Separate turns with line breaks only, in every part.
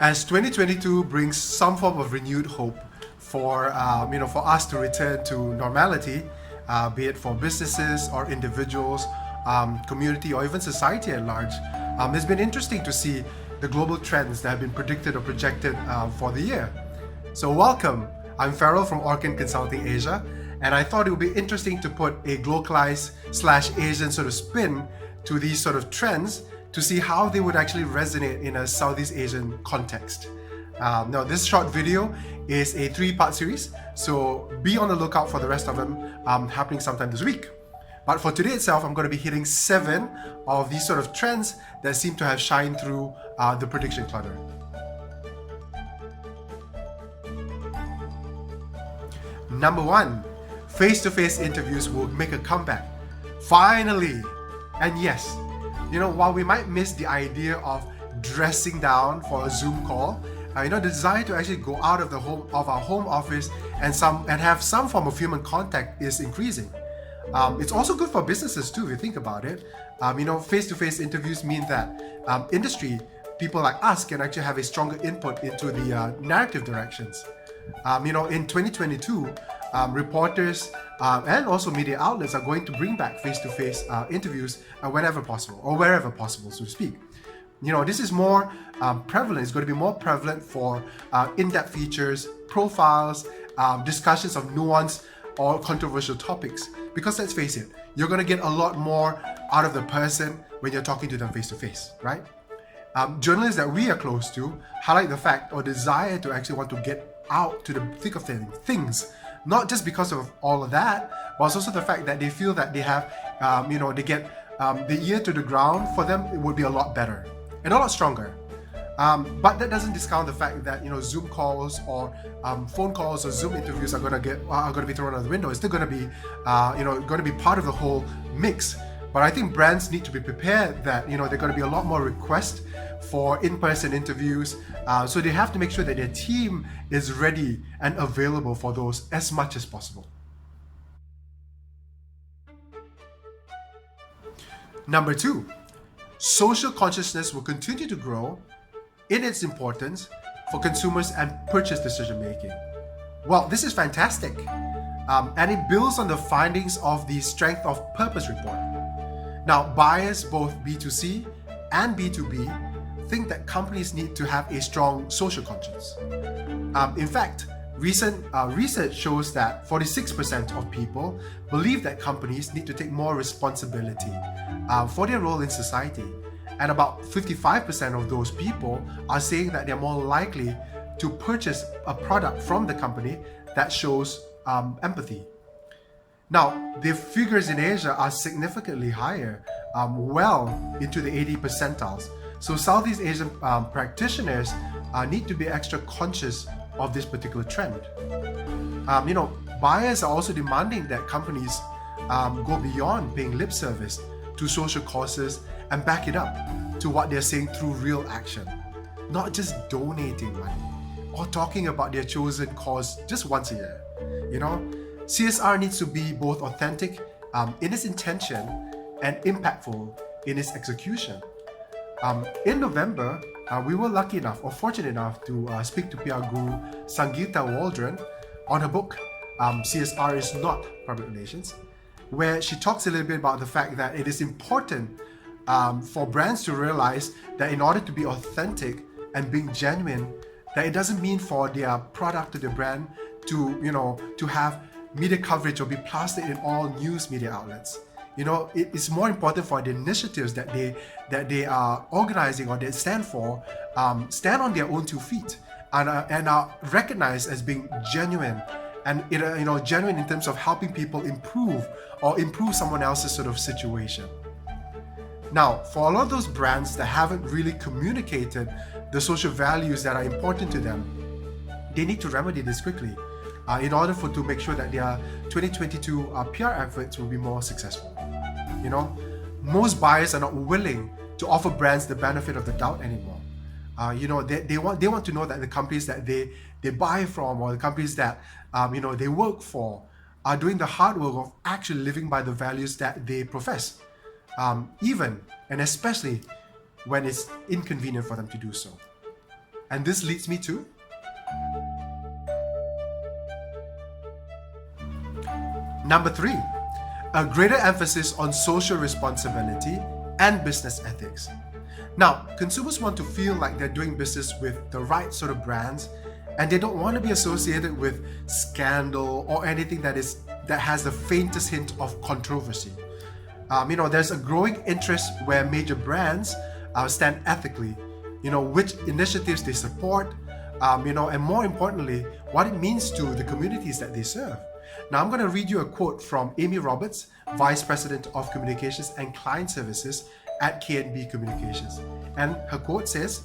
As 2022 brings some form of renewed hope for us to return to normality, be it for businesses or individuals, community, or even society at large, it's been interesting to see the global trends that have been predicted or projected for the year. So welcome, I'm Farrell from Orchan Consulting Asia, and I thought it would be interesting to put a localized/Asian sort of spin to these sort of trends to see how they would actually resonate in a Southeast Asian context. Now, this short video is a 3-part series, so be on the lookout for the rest of them happening sometime this week. But for today itself, I'm going to be hitting 7 of these sort of trends that seem to have shined through the prediction clutter. Number 1, face-to-face interviews will make a comeback. Finally! And yes, while we might miss the idea of dressing down for a Zoom call, the desire to actually go out of our home office and have some form of human contact is increasing. It's also good for businesses too, if you think about it. Face-to-face interviews mean that industry people like us can actually have a stronger input into the narrative directions. In 2022, reporters and also media outlets are going to bring back face-to-face interviews whenever possible, or wherever possible, so to speak. This is more prevalent. It's going to be more prevalent for in-depth features, profiles, discussions of nuanced or controversial topics. Because let's face it, you're going to get a lot more out of the person when you're talking to them face-to-face, right? Journalists that we are close to highlight the fact or desire to actually want to get out to the thick of things, not just because of all of that, but also the fact that they feel that they have, they get the ear to the ground. For them, it would be a lot better and a lot stronger. But that doesn't discount the fact that Zoom calls or phone calls or Zoom interviews are going to be thrown out the window. It's still going to be going to be part of the whole mix. But I think brands need to be prepared that there are going to be a lot more requests for in-person interviews. So they have to make sure that their team is ready and available for those as much as possible. Number 2, social consciousness will continue to grow in its importance for consumers and purchase decision making. Well, this is fantastic. And it builds on the findings of the Strength of Purpose report. Now, buyers, both B2C and B2B, think that companies need to have a strong social conscience. In fact, recent research shows that 46% of people believe that companies need to take more responsibility for their role in society. And about 55% of those people are saying that they're more likely to purchase a product from the company that shows empathy. Now, the figures in Asia are significantly higher, well into the 80 percentiles. So Southeast Asian practitioners need to be extra conscious of this particular trend. Buyers are also demanding that companies go beyond paying lip service to social causes and back it up to what they're saying through real action, not just donating money or talking about their chosen cause just once a year. CSR needs to be both authentic in its intention and impactful in its execution. In November, we were lucky enough or fortunate enough to speak to PR guru Sangeeta Waldron on her book, CSR is Not Public Relations, where she talks a little bit about the fact that it is important for brands to realize that in order to be authentic and being genuine, that it doesn't mean for their product or their brand to have media coverage or be plastered in all news media outlets. It's more important for the initiatives that they are organizing or they stand for, stand on their own 2 feet and are recognized as being genuine and genuine in terms of helping people improve someone else's sort of situation. Now, for a lot of those brands that haven't really communicated the social values that are important to them, they need to remedy this quickly in order to make sure that their 2022 PR efforts will be more successful. Most buyers are not willing to offer brands the benefit of the doubt anymore. They want to know that the companies that they buy from or the companies that they work for are doing the hard work of actually living by the values that they profess, even and especially when it's inconvenient for them to do so. And this leads me to number 3, a greater emphasis on social responsibility and business ethics. Now, consumers want to feel like they're doing business with the right sort of brands, and they don't want to be associated with scandal or anything that has the faintest hint of controversy. There's a growing interest where major brands stand ethically, which initiatives they support, and more importantly, what it means to the communities that they serve. Now, I'm going to read you a quote from Amy Roberts, Vice President of Communications and Client Services at K&B Communications. And her quote says,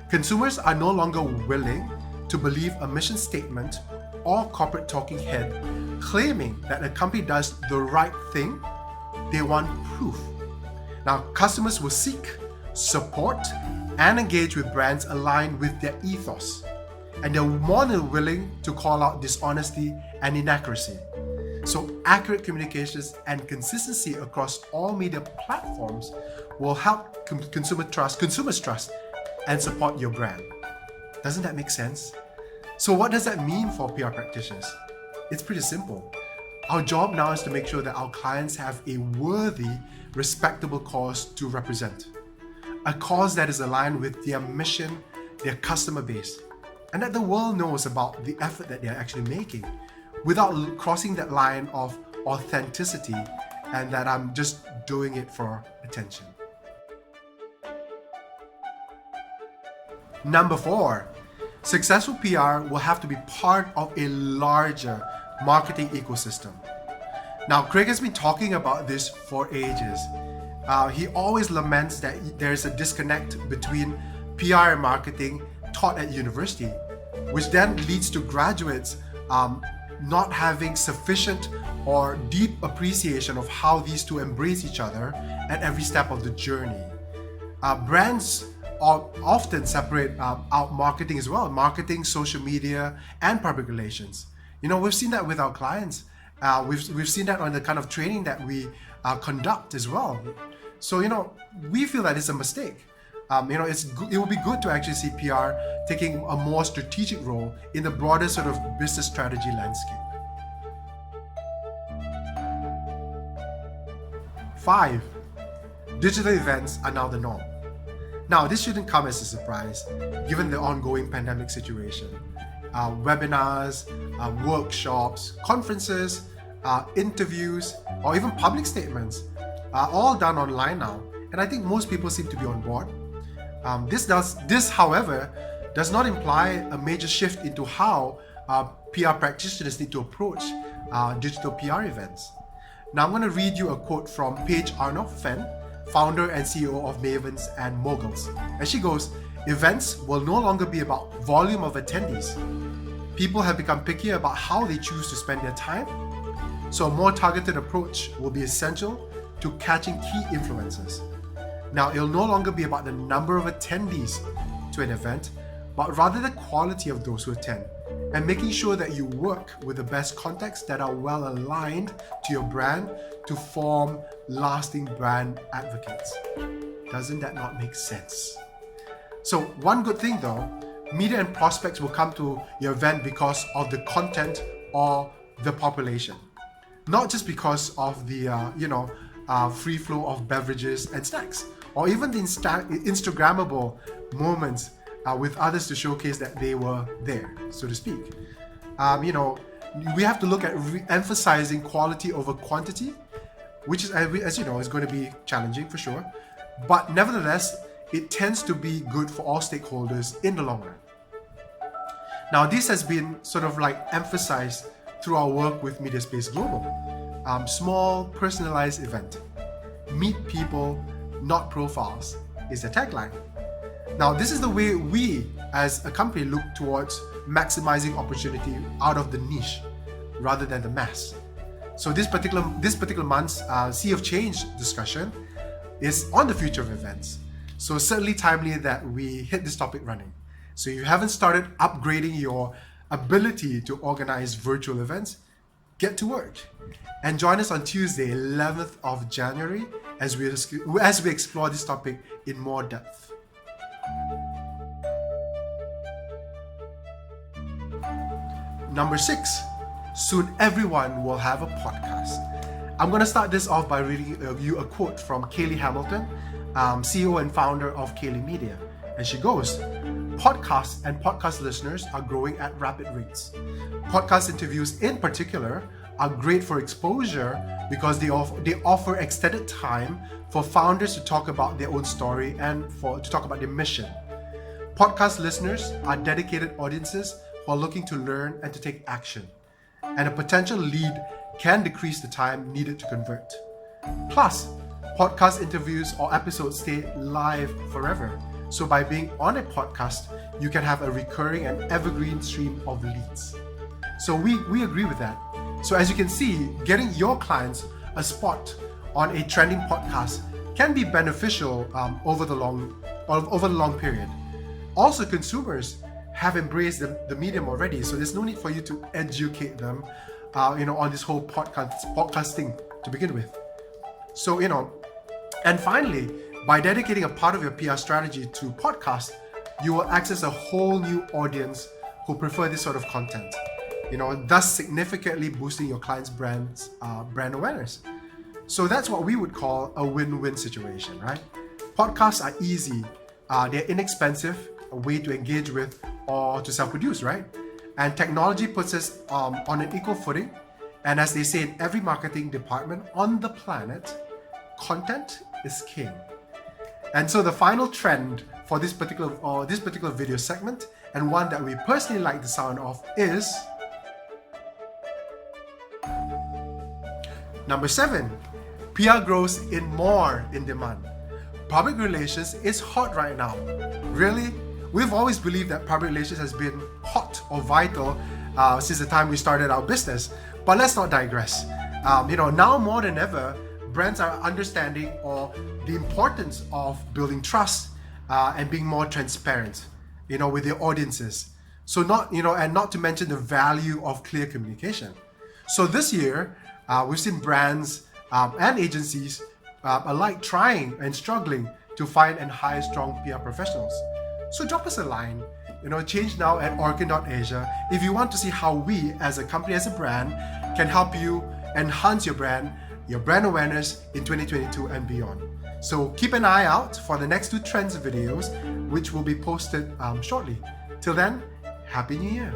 "Consumers are no longer willing to believe a mission statement or corporate talking head claiming that a company does the right thing. They want proof." Now, customers will seek, support, and engage with brands aligned with their ethos. And they're more than willing to call out dishonesty and inaccuracy. So accurate communications and consistency across all media platforms will help consumers trust and support your brand. Doesn't that make sense? So what does that mean for PR practitioners? It's pretty simple. Our job now is to make sure that our clients have a worthy, respectable cause to represent. A cause that is aligned with their mission, their customer base, and that the world knows about the effort that they're actually making without crossing that line of authenticity and that I'm just doing it for attention. Number 4, successful PR will have to be part of a larger marketing ecosystem. Now, Craig has been talking about this for ages. He always laments that there's a disconnect between PR and marketing taught at university, which then leads to graduates not having sufficient or deep appreciation of how these two embrace each other at every step of the journey. Brands often separate out marketing as well, marketing, social media, and public relations. We've seen that with our clients. We've seen that on the kind of training that we conduct as well. So, we feel that it's a mistake. It would be good to actually see PR taking a more strategic role in the broader sort of business strategy landscape. 5, digital events are now the norm. Now, this shouldn't come as a surprise, given the ongoing pandemic situation. Webinars, workshops, conferences, interviews, or even public statements are all done online now, and I think most people seem to be on board. This, however, does not imply a major shift into how PR practitioners need to approach digital PR events. Now, I'm going to read you a quote from Paige Arnold-Fenn, founder and CEO of Mavens and Moguls. And she goes, "Events will no longer be about volume of attendees. People have become pickier about how they choose to spend their time, so a more targeted approach will be essential to catching key influencers. Now, it'll no longer be about the number of attendees to an event, but rather the quality of those who attend, and making sure that you work with the best contacts that are well aligned to your brand to form lasting brand advocates." Doesn't that not make sense? So one good thing though, media and prospects will come to your event because of the content or the population, not just because of the free flow of beverages and snacks, or even the Instagrammable moments with others to showcase that they were there, so to speak. We have to look at emphasizing quality over quantity, which is, as you know, is going to be challenging for sure. But nevertheless, it tends to be good for all stakeholders in the long run. Now, this has been sort of like emphasized through our work with MediaSpace Global. Small, personalized event. Meet people, not profiles, is the tagline. Now, this is the way we, as a company, look towards maximizing opportunity out of the niche rather than the mass. So this particular month's Sea of Change discussion is on the future of events. So certainly timely that we hit this topic running. So if you haven't started upgrading your ability to organize virtual events, get to work. And join us on Tuesday, 11th of January, as we explore this topic in more depth. Number 6, soon everyone will have a podcast. I'm going to start this off by reading you a quote from Kaylee Hamilton, CEO and founder of Kaylee Media. And she goes, podcasts and podcast listeners are growing at rapid rates. Podcast interviews in particular are great for exposure because they offer extended time for founders to talk about their own story and to talk about their mission. Podcast listeners are dedicated audiences who are looking to learn and to take action. And a potential lead can decrease the time needed to convert. Plus, podcast interviews or episodes stay live forever. So by being on a podcast, you can have a recurring and evergreen stream of leads. So we agree with that. So as you can see, getting your clients a spot on a trending podcast can be beneficial over the long period. Also, consumers have embraced the medium already, so there's no need for you to educate them, on this whole podcasting to begin with. So, and finally, by dedicating a part of your PR strategy to podcasts, you will access a whole new audience who prefer this sort of content, thus significantly boosting your client's brand awareness. So that's what we would call a win-win situation, right? Podcasts are easy, they're inexpensive, a way to engage with or to self-produce, right? And technology puts us on an equal footing. And as they say in every marketing department on the planet, content is king. And so the final trend for this particular video segment, and one that we personally like the sound of, is number 7. PR grows in more in demand. Public relations is hot right now. Really? We've always believed that public relations has been hot or vital since the time we started our business. But let's not digress. Now more than ever, brands are understanding the importance of building trust and being more transparent, with their audiences. So not to mention the value of clear communication. So this year, we've seen brands and agencies alike trying and struggling to find and hire strong PR professionals. So drop us a line, change now at Orchan.Asia if you want to see how we as a company, as a brand, can help you enhance your brand awareness in 2022 and beyond. So keep an eye out for the next 2 trends videos, which will be posted shortly. Till then, Happy New Year!